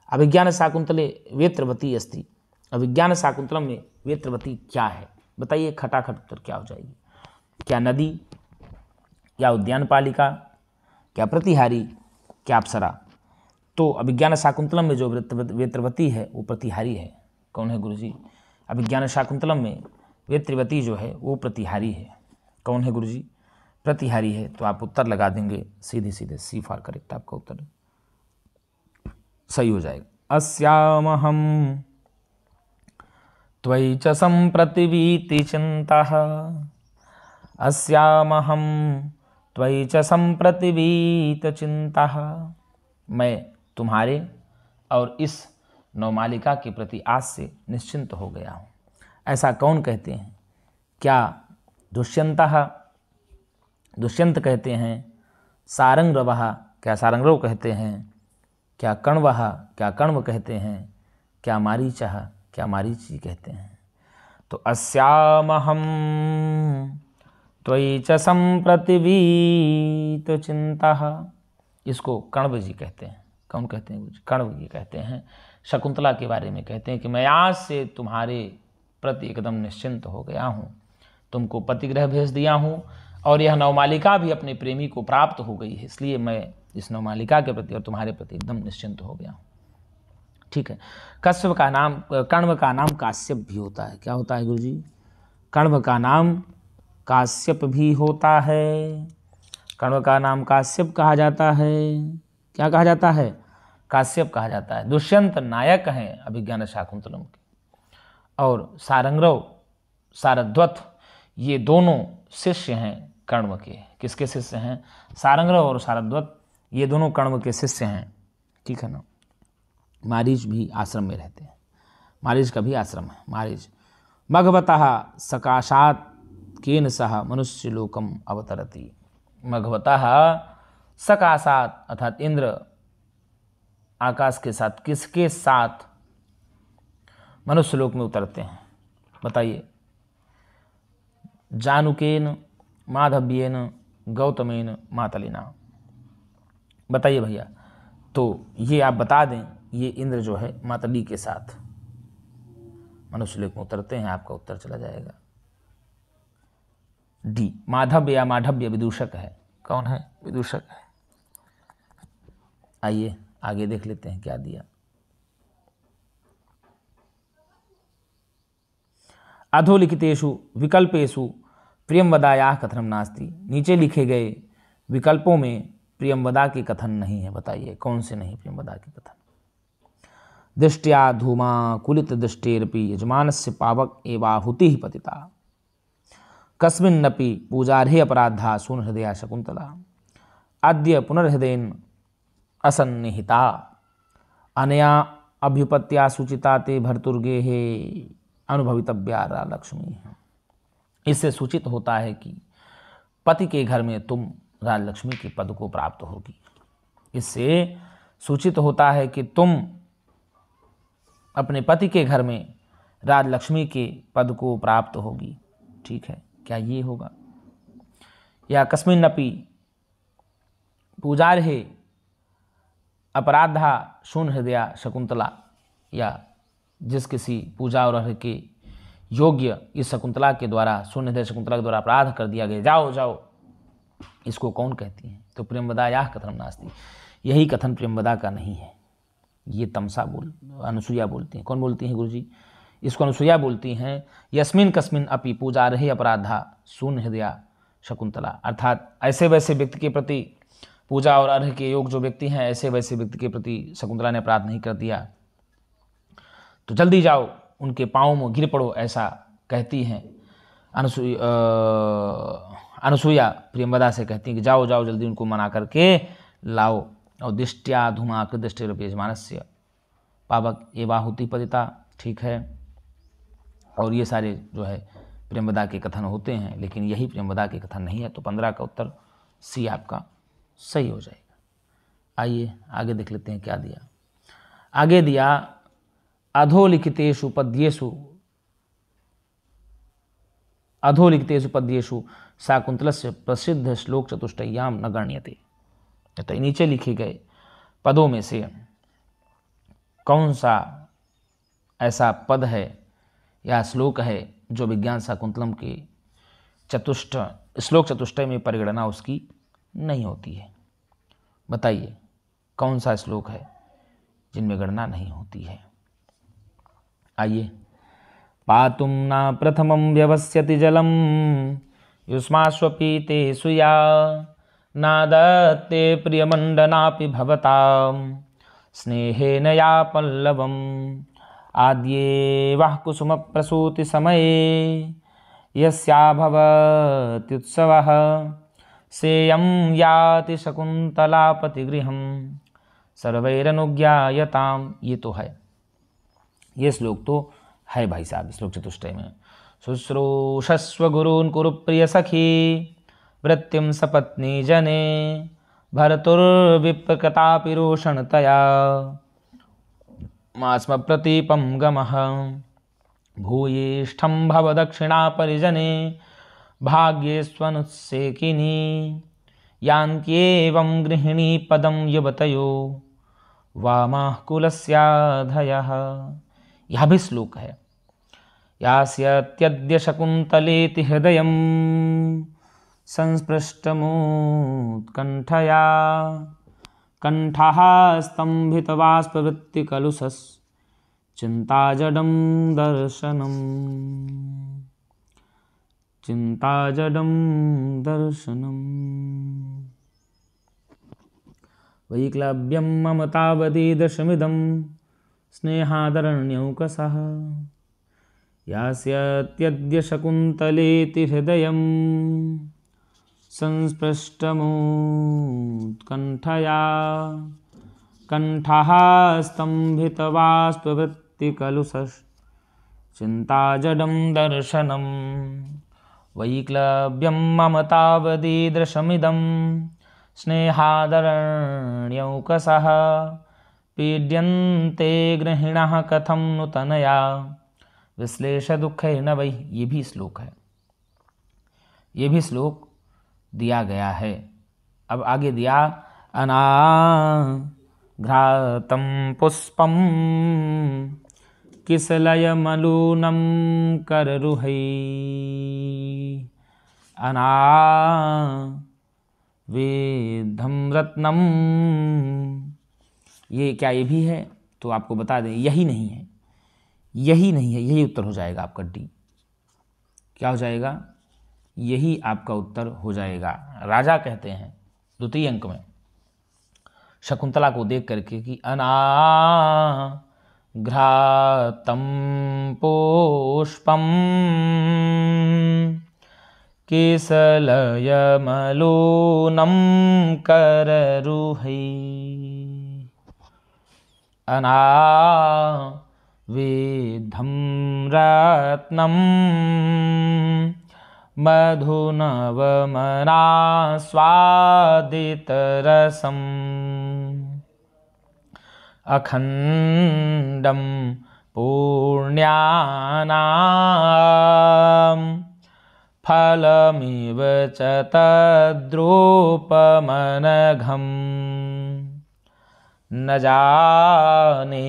अभिज्ञान शाकुंतले वेत्रवती अस्ति। अभिज्ञान शाकुंतलम में वेत्रवती क्या है, बताइए खटाखट उत्तर क्या हो जाएगी। क्या नदी, क्या उद्यान पालिका, क्या प्रतिहारी, क्या अप्सरा। तो अभिज्ञान शाकुंतलम में जो वेत्रवती है वो प्रतिहारी है। कौन है गुरुजी, अभिज्ञान शाकुंतलम में वेत्रवती जो है वो प्रतिहारी है। कौन है गुरुजी, प्रतिहारी है। तो आप उत्तर लगा देंगे सीधे सीधे सी फॉर करेक्ट, आपका उत्तर सही हो जाएगा। अस्यामहम त्वयि च संप्रतिवीति चिंतः, अस्यामहम त्वयि च संप्रतिवीत चिंतः। मैं तुम्हारे और इस नवमालिका के प्रति आज से निश्चिंत हो गया हूँ। ऐसा कौन कहते हैं, क्या दुष्यंतः, दुष्यंत कहते हैं, सारंगरवः क्या सारंगरव कहते हैं, क्या कण्वः क्या कण्व कहते हैं, क्या मारीचः क्या मारीची कहते हैं। तो अस्यामहम त्वयि च संप्रतिवीत चिंतः, इसको कण्व जी कहते हैं। कौन कहते हैं, कण्व जी कहते हैं। शकुंतला के बारे में कहते हैं कि मैं आज से तुम्हारे प्रति एकदम निश्चिंत हो गया हूँ, तुमको पतिगृह भेज दिया हूँ और यह नवमालिका भी अपने प्रेमी को प्राप्त हो गई है, इसलिए मैं इस नवमालिका के प्रति और तुम्हारे प्रति एकदम निश्चिंत हो गया हूँ, ठीक है। कण्व का नाम काश्यप भी होता है। क्या होता है गुरुजी, कण्व का नाम काश्यप भी होता है। कण्व का नाम काश्यप कहा जाता है। क्या कहा जाता है, काश्यप कहा जाता है। दुष्यंत नायक हैं अभिज्ञान शाकुंतलम के, और सारंगरव सारद्वत ये दोनों शिष्य हैं कण्व के। किसके शिष्य हैं, सारंगरव और सारद्वत ये दोनों कण्व के शिष्य हैं, ठीक है ना। मारीच भी आश्रम में रहते हैं, मारीच का भी आश्रम है। मारीच मघवतः सकाशात केन सह मनुष्य लोकम अवतरति। मघवतः सकाशात अर्थात इंद्र आकाश के साथ किसके साथ मनुष्य लोक में उतरते हैं, बताइए। जानुकेन माधव्येन गौतमेन मातलिना। बताइए भैया। तो ये आप बता दें, ये इंद्र जो है मातली के साथ मनुष्य लोक में उतरते हैं, आपका उत्तर चला जाएगा डी। माधव या माधव्य विदूषक है। कौन है, विदूषक है। आइए आगे देख लेते हैं क्या दिया। अधोलिखितेषु विकल्पेषु प्रियंवदायाः कथनं नास्ति। नीचे लिखे गए विकल्पों में प्रियंवदा के कथन नहीं है, बताइए कौन से नहीं प्रियंवदा के कथन। दृष्टया धूमा कुलित दृष्टेरपि यजमानस्य पावक एवाहुति पतिता, कस्मिन्नपि पूजार्हे अपराधा सून हृदया शकुंतला, अद्य पुनर्हृदयेन असन्निहिता, अनया अभ्युपत्या सूचिता ते भर्तुर्गेहे अनुभवितव्या लक्ष्मी। इससे सूचित होता है कि पति के घर में तुम राजलक्ष्मी के पद को प्राप्त होगी। इससे सूचित होता है कि तुम अपने पति के घर में राजलक्ष्मी के पद को प्राप्त होगी, ठीक है। क्या ये होगा, या कस्मिन्नपि पूजार्हे अपराधा शून्य हृदया शकुंतला, या जिस किसी पूजा और अर्घ के योग्य इस शकुंतला के द्वारा, शून्य हृदय शकुंतला के द्वारा अपराध कर दिया गया, जाओ जाओ इसको कौन कहती हैं? तो प्रियंवदायाः कथनं नास्ति, यही कथन प्रियंवदा का नहीं है। ये तमसा अनुसुईया बोलती हैं। कौन बोलती हैं गुरुजी? इसको अनुसुईया बोलती हैं। यस्मिन कस्मिन अपि पूजारहे अपराधा शून्य हृदया शकुंतला, अर्थात ऐसे वैसे व्यक्ति के प्रति, पूजा और अर्घ्य के योग जो व्यक्ति हैं, ऐसे वैसे व्यक्ति के प्रति शकुंतला ने अपराध नहीं कर दिया, तो जल्दी जाओ उनके पाँव में गिर पड़ो, ऐसा कहती हैं अनुसुईया प्रियंवदा से कहती हैं कि जाओ जाओ जल्दी उनको मना करके लाओ। और दिष्ट्या धूमाकृत दृष्टिरपि यजमानस्य पावक एवाहुति पतिता, ठीक है। और ये सारे जो है प्रियंवदा के कथन होते हैं, लेकिन यही प्रियंवदा के कथन नहीं है। तो 15 का उत्तर सी आपका सही हो जाएगा। आइए आगे देख लेते हैं क्या दिया। आगे दिया अधोलिखितेषु पद्येषु शाकुंतलस्य प्रसिद्ध श्लोक चतुष्टय्याम न गण्यते। तो नीचे लिखे गए पदों में से कौन सा ऐसा पद है या श्लोक है जो विज्ञान शाकुंतलम के श्लोक चतुष्टय में परिगणना उसकी नहीं होती है? बताइए कौन सा श्लोक है जिनमें गणना नहीं होती है? आइए। पातुम न प्रथमं व्यवस्यति जलम युष्माश्वपीते सुया नादत्ते प्रियमण्डनापि भवतां स्नेहेन या पल्लवम् आद्येवः कुसुमप्रसूतिसमये यस्या भवत्युत्सवः सेयं याति शकुन्तलापतिगृहं सर्वैरनुज्ञायताम्। ये तो है, ये श्लोक तो है भाई साहब श्लोक चतुष्टय में। शुश्रूषस्व गुरून् कुरु प्रिय सखी वृत्तिं सपत्नी जने भर्तुर्विप्रकतापि रोषणतया मास्म प्रतीपं गमः भूयिष्ठं भव दक्षिणा परिजने भाग्येष्वनुत्सेकिनी यान्त्येवं गृहिणी पदं युवतयो वामः कुलस्याधयः। यह भी श्लोक है। यास्यत्यद्य शकुन्तलेति हृदयं संस्पृष्टमुत्कण्ठया कण्ठः स्तम्भितबाष्पवृत्तिकलुषस् चिन्ताजडं दर्शनम् वैक्लव्यं मम तावदीदृशमिदं स्नेहादरण्यौकसः यास्यत्यद्य शकुन्तलेति हृदयं संस्पृष्टमुत्कण्ठया कण्ठः स्तम्भितबाष्पवृत्तिकलुषस् चिन्ताजडं दर्शनम् वैक्लव्यं मम तावदीदृशमिदं स्नेहादरण्यौकसः पीड्यन्ते गृहिणः कथं नु तनया विश्लेष दुःखेन वै। ये भी श्लोक है, ये भी श्लोक दिया गया है। अब आगे दिया अनाघ्रातं पुष्पं किसलयमलूनं कररुहै अनावेद्धं रत्नम। ये क्या ये भी है? तो आपको बता दें यही नहीं है, यही नहीं है, यही उत्तर हो जाएगा आपका डी। क्या हो जाएगा? यही आपका उत्तर हो जाएगा। राजा कहते हैं द्वितीय अंक में शकुंतला को देख करके कि अनाघ्रातं पुष्पं केसलयमलूनं कररुहै अनावेद्धं रत्नं मधुनवमनास्वादितरसम् अखण्डं पुण्यानां फलमिव च तद्रूपमनघम् न जाने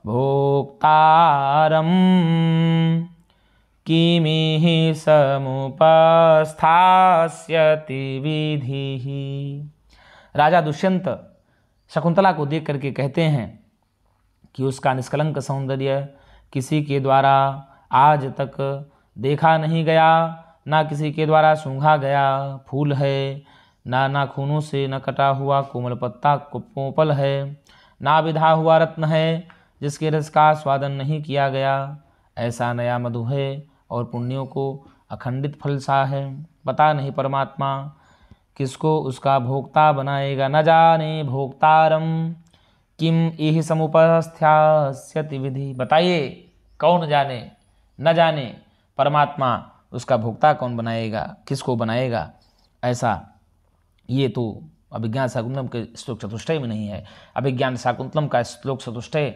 भोक्तारं किमिहि समुपस्थास्यति विधिः। राजा दुष्यंत शकुंतला को देख करके कहते हैं कि उसका निष्कलंक सौंदर्य किसी के द्वारा आज तक देखा नहीं गया, ना किसी के द्वारा सूंघा गया फूल है, ना नाखूनों से न कटा हुआ कोमल पत्ता कोपल है, ना विधा हुआ रत्न है जिसके रस का स्वादन नहीं किया गया। ऐसा नया मधु है और पुण्यों को अखंडित फल सा है। पता नहीं परमात्मा किसको उसका भोक्ता बनाएगा। न जाने भोक्तारम किम इह समुपस्थ्यास्यति विधि। बताइए कौन जाने, न जाने परमात्मा उसका भोक्ता कौन बनाएगा, किसको बनाएगा। ऐसा ये तो अभिज्ञान शाकुंतलम के श्लोक चतुष्टय में नहीं है। अभिज्ञान शाकुंतलम का श्लोक चतुष्टय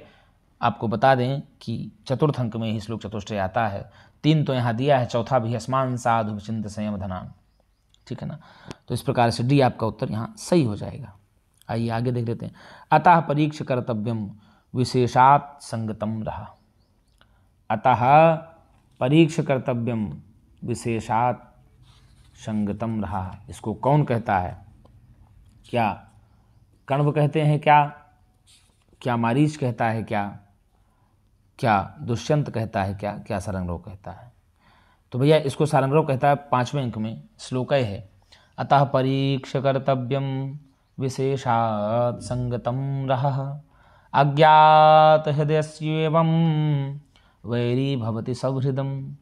आपको बता दें कि चतुर्थ अंक में ही श्लोक चतुष्टय आता है। 3 तो यहाँ दिया है, चौथा भी अस्मान साधु चिंत संयम धनान, ठीक है ना। तो इस प्रकार से डी आपका उत्तर यहाँ सही हो जाएगा। आइए आगे देख लेते हैं। अतः परीक्ष कर्तव्यम विशेषात संगतम रहा। अतः परीक्ष कर्तव्यम विशेषात संगतम रहा। इसको कौन कहता है? क्या कण्व कहते हैं? क्या मारीच कहता है? क्या दुष्यंत कहता है? क्या सारंगरोह कहता है? तो भैया इसको सारंगरोह कहता है 5वें अंक में श्लोकय है। अतः परीक्ष कर्तव्यम विशेषात् संगतम रहा अज्ञात हृदयस्येवं वैरी भवति सौहृदम।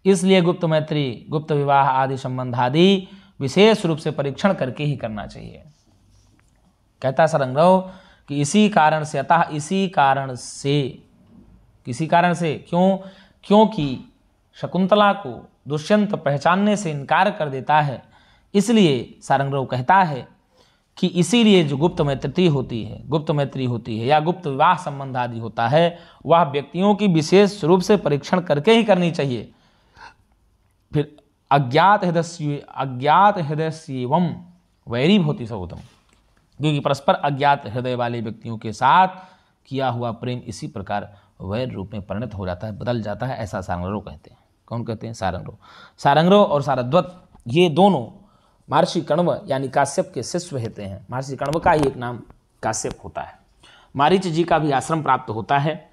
इसलिए गुप्त मैत्री, गुप्त विवाह आदि संबंधादि विशेष रूप से परीक्षण करके ही करना चाहिए। कहता सारंगरोह कि इसी कारण से, अतः इसी कारण से, किसी कारण से, क्योंकि शकुंतला को दुष्यंत पहचानने से इनकार कर देता है, इसलिए सारंगरोह कहता है कि इसीलिए जो गुप्त मैत्री होती है या गुप्त विवाह संबंध आदि होता है, वह व्यक्तियों की विशेष रूप से परीक्षण करके ही करनी चाहिए। फिर अज्ञात हृदयस्येवं वैरी भवति सौहृदम, क्योंकि परस्पर अज्ञात हृदय वाले व्यक्तियों के साथ किया हुआ प्रेम इसी प्रकार वैर रूप में परिणत हो जाता है, बदल जाता है। ऐसा सारंगरोह कहते हैं। कौन कहते हैं? सारंगरोह और सारद्वत ये दोनों महर्षि कण्व यानी काश्यप के शिष्य रहते हैं। महर्षि कण्व का ही एक नाम काश्यप होता है। मारीच जी का भी आश्रम प्राप्त होता है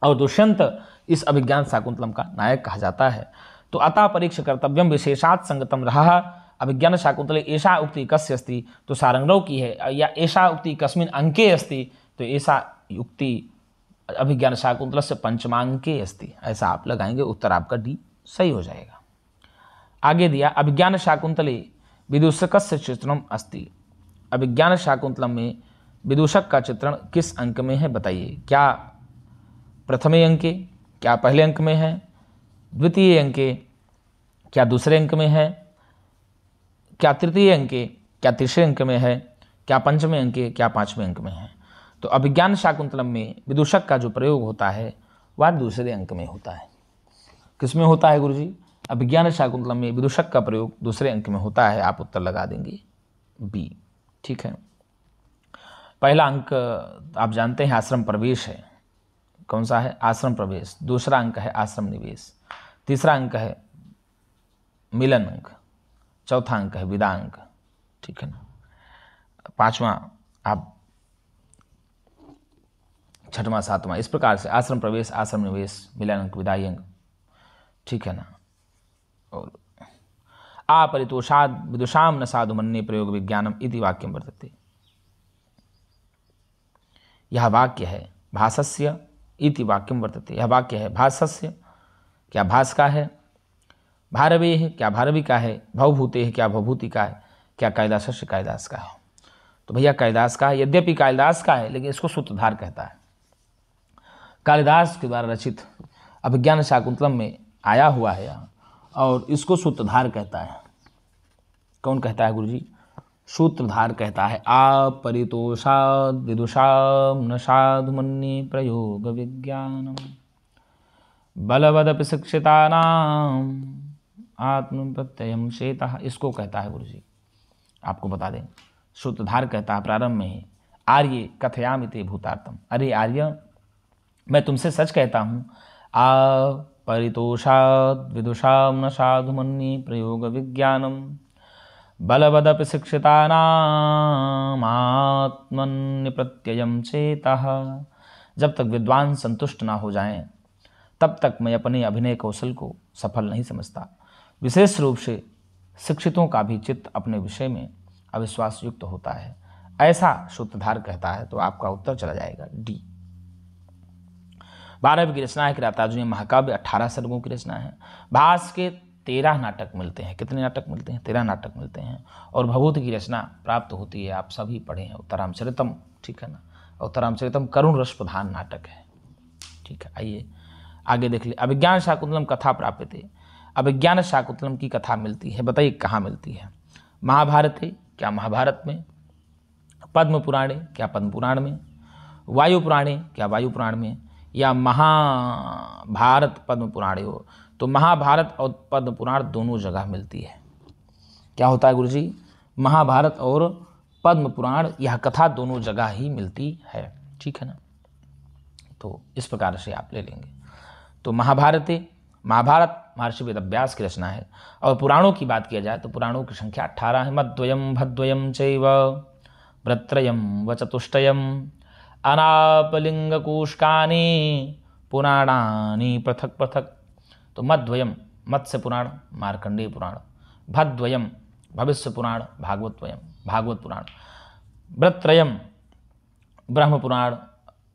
और दुष्यंत इस अभिज्ञान शाकुंतलम का नायक कहा जाता है। तो अतः परीक्ष कर्तव्यम विशेषात् संगतम रहा अभिज्ञान शाकुंतले एषा उक्ति कस्य अस्ति। तो सारंगरोह की है, या एषा उक्ति कस्मिन् अंके अस्ति, तो एषा उक्ति अभिज्ञान शाकुंतल से 5मांके अस्ति। ऐसा आप लगाएंगे, उत्तर आपका डी सही हो जाएगा। आगे दिया अभिज्ञान शाकुंतले विदूषकस्य चित्रणम अस्ति। अभिज्ञान शाकुंतलम में विदूषक का चित्रण किस अंक में है बताइए। क्या प्रथमे अंके, क्या पहले अंक में है, द्वितीय अंके, क्या दूसरे अंक में है, क्या तृतीय अंके, क्या तीसरे अंक में है, क्या पंचमें अंके, क्या 5वें अंक में है। तो अभिज्ञान शाकुंतलम में विदूषक का जो प्रयोग होता है वह दूसरे अंक में होता है। किस में होता है गुरुजी? अभिज्ञान शाकुंतलम में विदूषक का प्रयोग दूसरे अंक में होता है। आप उत्तर लगा देंगे बी, ठीक है। पहला अंक आप जानते हैं आश्रम प्रवेश है। कौन सा है? आश्रम प्रवेश। दूसरा अंक है आश्रम निवेश। तीसरा अंक है मिलन अंक। चौथा अंक है विदा अंक, ठीक है ना। 5वां आप 6वां 7वां इस प्रकार से आश्रम प्रवेश, आश्रम निवेश, मिलन अंक, विदाई अंक, ठीक है ना। और अपरितोषाद विदुषाम न साधु मन्ये प्रयोग विज्ञानम इति वाक्यम वर्तते। यह वाक्य है भासस्य इति वाक्यम वर्तते। यह वाक्य है भासस्य, क्या भास का है, भारवे है, क्या भारवी का है, भवभूते है, क्या भवभूति का है, क्या कालिदासस्य कालिदास का है। तो भैया कालिदास का है। यद्यपि कालिदास का है लेकिन इसको सूत्रधार कहता है। कालिदास के द्वारा रचित अभिज्ञान शाकुंतलम में आया हुआ है यहाँ, और इसको सूत्रधार कहता है। कौन कहता है गुरुजी? सूत्रधार कहता है। अपरितोषाद विदुषाम न साधु मन्ये प्रयोग विज्ञानम बलवदपि शिक्षितानाम आत्म प्रत्ययम शेतः। इसको कहता है गुरुजी। आपको बता दें, सूत्रधार कहता है प्रारंभ में ही आर्य कथयामिते भूतार्थम। अरे आर्य, मैं तुमसे सच कहता हूँ। परितोषाद विदुषां न साधु मन्ये प्रयोग विज्ञानम बलवदपि शिक्षितानामात्मन्य प्रत्ययम चेतः। जब तक विद्वान संतुष्ट ना हो जाएं तब तक मैं अपने अभिनय कौशल को सफल नहीं समझता। विशेष रूप से शिक्षितों का भी चित्त अपने विषय में अविश्वास युक्त होता है, ऐसा सूत्रधार कहता है। तो आपका उत्तर चला जाएगा डी। 12वीं की रचना है किरातार्जुनीय महाकाव्य, 18 सर्गों की रचना है। भास के 13 नाटक मिलते हैं। कितने नाटक मिलते हैं? 13 नाटक मिलते हैं। और भभूति की रचना प्राप्त होती है, आप सभी पढ़े हैं, उत्तरामचरितम, ठीक है ना। उत्तरामचरितम करुण रस प्रधान नाटक है, ठीक है। आइए आगे देख ले। अभिज्ञान शाकुंतलम कथा प्राप्यते। अभिज्ञान शाकुंतलम की कथा मिलती है, बताइए कहाँ मिलती है? महाभारते, क्या महाभारत में? पद्म पुराणे, क्या पद्म पुराण में? वायु पुराणे, क्या वायु पुराण में? या महाभारत पद्म पुराणे हो तो महाभारत और पद्म पुराण दोनों जगह मिलती है। क्या होता है गुरुजी? महाभारत और पद्म पुराण, यह कथा दोनों जगह ही मिलती है, ठीक है ना। तो इस प्रकार से आप ले लेंगे। तो महाभारत महर्षि वेदव्यास की रचना है। और पुराणों की बात किया जाए तो पुराणों की संख्या 18 है। मद्वयम भद्वयम चैव व्रत्रयम व चतुष्टयम अनापलिंगकूष्कानि पुराणानि पृथक पृथक। तो मद्वयम मत्स्य पुराण, मार्कंडेय पुराण। भद्वयम भविष्य पुराण, भागवत पुराण। व्रत्रयम ब्रह्म पुराण,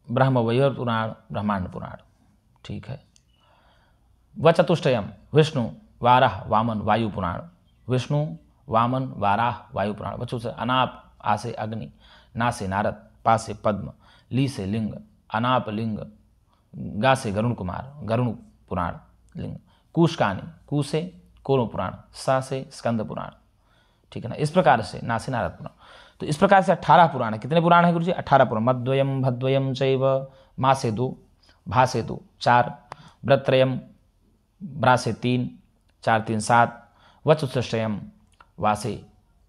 ब्रह्मवैवर्त पुराण, ब्रह्मांड पुराण, ठीक है। व चतुष्टयम विष्णु वाराह वामन वायु पुराण। विष्णु वामन वाराह वायु पुराण। बच्चों से अनाप, आ से अग्नि, ना से नारद, पा से पद्म, ली से लिंग, अनाप लिंग, गा से गरुण कुमार, गरुण पुराण लिंग। कूष्कानि, कू से कौरव पुराण, सा से स्कंद पुराण, ठीक है ना। इस प्रकार से ना से नारद पुराण। तो इस प्रकार से 18 पुराण है। कितने पुराण है गुरुजी? 18 पुराण। मद्वयम भद्वयम चैव, मा से 2, भा से 2, 4। व्रत्रयम, ब्रा से 3, 4 3 7। वचतुष्टयम, वा से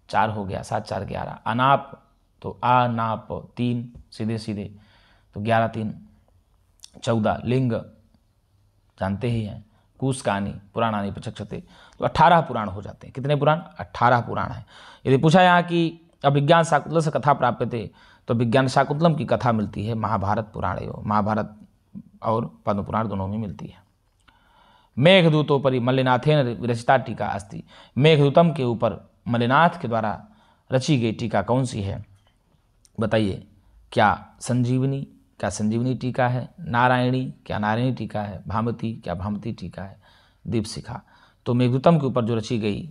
4 हो गया, 7 4 11। अनाप, तो आ नाप 3 सीधे सीधे, तो 11 3 14। लिंग जानते ही हैं। कूष्कानि पुराणानि प्रचक्षते, तो 18 पुराण हो जाते हैं। कितने पुराण? 18 पुराण है। यदि पूछा यहाँ कि अभिज्ञान शाकुंतलम से कथा प्राप्त थे, तो विज्ञान शाकुंतलम की कथा मिलती है महाभारत पुराणे, महाभारत और पद्म पुराण दोनों में मिलती है। मेघदूतोपरि मल्लिनाथेन विरचिता टीका अस्ति। मेघदूतम के ऊपर मल्लिनाथ के द्वारा रची गई टीका कौन सी है? बताइए। क्या संजीवनी, क्या संजीवनी टीका है? नारायणी, क्या नारायणी टीका है? भामती, क्या भामती टीका है? दीपशिखा। तो मेघदूतम के ऊपर जो रची गई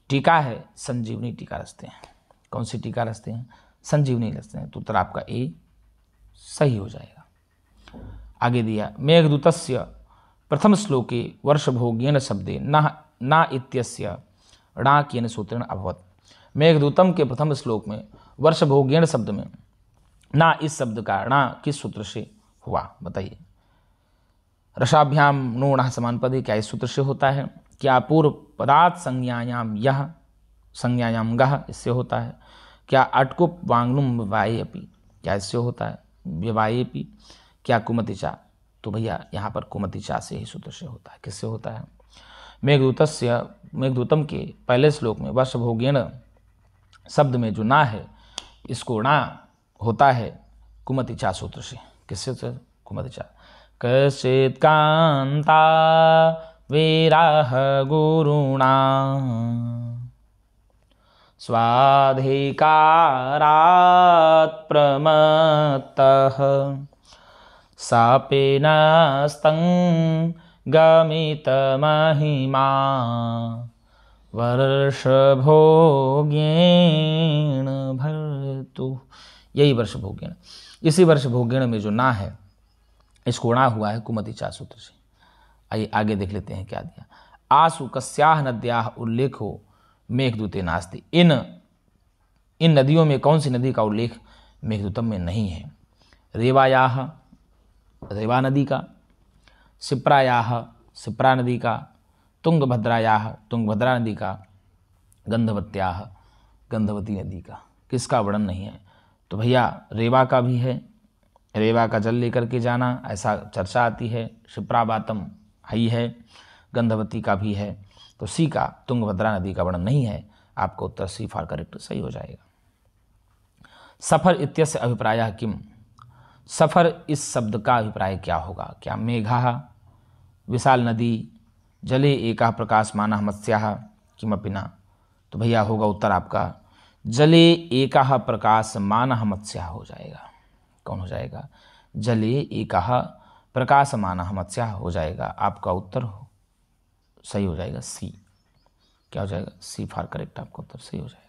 टीका है संजीवनी टीका रचते हैं। कौन सी टीका रचते हैं? संजीवनी रचते हैं। तो उत्तर आपका ए सही हो जाएगा। आगे दिया मेघदूतस्य प्रथम श्लोके वर्षभोगेन शब्दे ना इत्यस्य णा केन सूत्रेण अभवत्। मेघदूतम के प्रथम श्लोक में वर्षभोगेन शब्द में ना, इस शब्द का णा किस सूत्र से हुआ? बताइए। रसाभ्याम नो णः समानपदे, क्या इस सूत्र से होता है? क्या पूर्व पदार्थ संज्ञायाम यह संज्ञायाम गह, इससे होता है? क्या अटकुप वांगनुम विवाहेपि, क्या इससे होता है? विवाहेपि। क्या कुमतिचा, तो भैया यहाँ पर कुमतिचा से ही सूत्र से होता है। किससे होता है? मेघदूतम के पहले श्लोक में वर्षभोगेन शब्द में जो ना है, इसको ना होता है कुमतिचा सूत्र से। किससे? कुमतिचा। कश्चित् कांता वीराः गुरुणा स्वाधिकारात् प्रमत्तः सापेनस्तं गमितमहिमा वर्षभोगेन भर्तु। यही वर्षभोगेन, इसी वर्षभोगेन में जो ना है इसको णा हुआ है कुमतिचा सूत्र से। आइए आगे देख लेते हैं क्या दिया। आसु कस्याह नद्याः उल्लेखो मेघदूते नास्ति। इन नदियों में कौन सी नदी का उल्लेख मेघदूतम में नहीं है? रेवायाः, रेवा नदी का। शिप्रायाः, शिप्रा नदी का। तुंगभद्रायाः, तुंगभद्रा नदी का। गंधवत्याः, गंधवती नदी का। किसका वर्णन नहीं है? तो भैया रेवा का भी है, रेवा का जल लेकर के जाना, ऐसा चर्चा आती है। शिप्राबातम हई है, गंधवती का भी है, तो सी का तुंगभद्रा नदी का वर्णन नहीं है। आपका उत्तर सी फॉर करेक्ट सही हो जाएगा। सफर इत्यस्य अभिप्रायः किम, सफर इस शब्द का अभिप्राय क्या होगा? क्या मेघः, विशाल नदी, जले एकः प्रकाशमानः मत्स्यः किमपि न? तो भैया होगा उत्तर आपका जले एकः प्रकाशमानः मत्स्यः हो जाएगा। कौन हो जाएगा? जले एकः प्रकाशमानः मत्स्यः हो जाएगा। आपका उत्तर सही हो जाएगा सी। क्या हो जाएगा? सी फॉर करेक्ट आपका उत्तर सही हो जाएगा।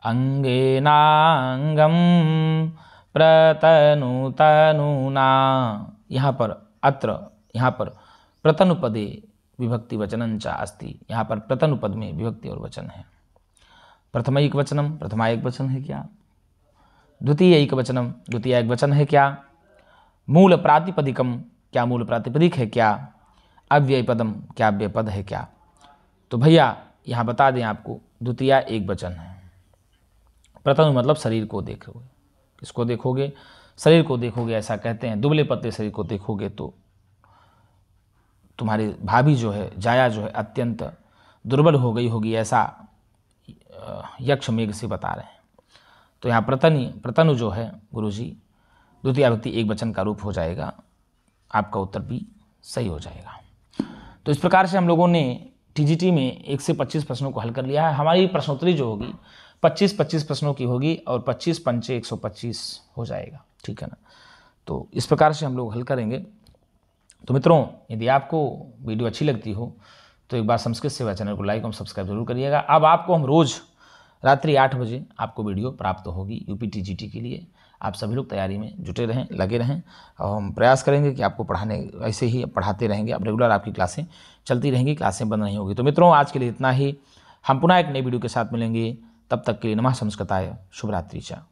अंगेनांगम प्रतनुतनुना, यहाँ पर अत्र, यहाँ पर प्रतनुपदे विभक्ति वचनं च अस्ति। यहाँ पर प्रतनुपद में विभक्ति और वचन है। प्रथम एक वचनम, प्रथमा एक वचन है क्या? द्वितीय एक वचनम, द्वितीय एक वचन है क्या? मूल प्रातिपदिकम, क्या मूल प्रातिपदिक है क्या? अव्यय पदम, क्या अव्यय पद है क्या? तो भैया यहाँ बता दें आपको, द्वितीय एक वचन है। प्रथम मतलब शरीर को देखोगे। किसको देखोगे? शरीर को देखोगे। ऐसा कहते हैं दुबले पतले शरीर को देखोगे तो तुम्हारी भाभी जो है, जाया जो है, अत्यंत दुर्बल हो गई होगी, ऐसा यक्ष मेघ से बता रहे हैं। तो यहाँ प्रतनु जो है गुरुजी द्वितीय विभक्ति एक वचन का रूप हो जाएगा। आपका उत्तर भी सही हो जाएगा। तो इस प्रकार से हम लोगों ने टीजीटी में 1 से 25 प्रश्नों को हल कर लिया है। हमारी प्रश्नोत्तरी जो होगी 25-25 प्रश्नों की होगी और 25 पंचे 125 हो जाएगा, ठीक है ना। तो इस प्रकार से हम लोग हल करेंगे। तो मित्रों, यदि आपको वीडियो अच्छी लगती हो तो एक बार संस्कृत सेवा चैनल को लाइक और सब्सक्राइब जरूर करिएगा। अब आपको हम रोज़ रात्रि 8 बजे आपको वीडियो प्राप्त होगी यूपी टीजीटी के लिए। आप सभी लोग तैयारी में जुटे रहें, लगे रहें और हम प्रयास करेंगे कि आपको पढ़ाने ऐसे ही पढ़ाते रहेंगे। अब रेगुलर आपकी क्लासें चलती रहेंगी, क्लासें बंद नहीं होगी। तो मित्रों, आज के लिए इतना ही। हम पुनः एक नई वीडियो के साथ मिलेंगे। तब तक के लिए नमः संस्कृताय, शुभ रात्रि चा।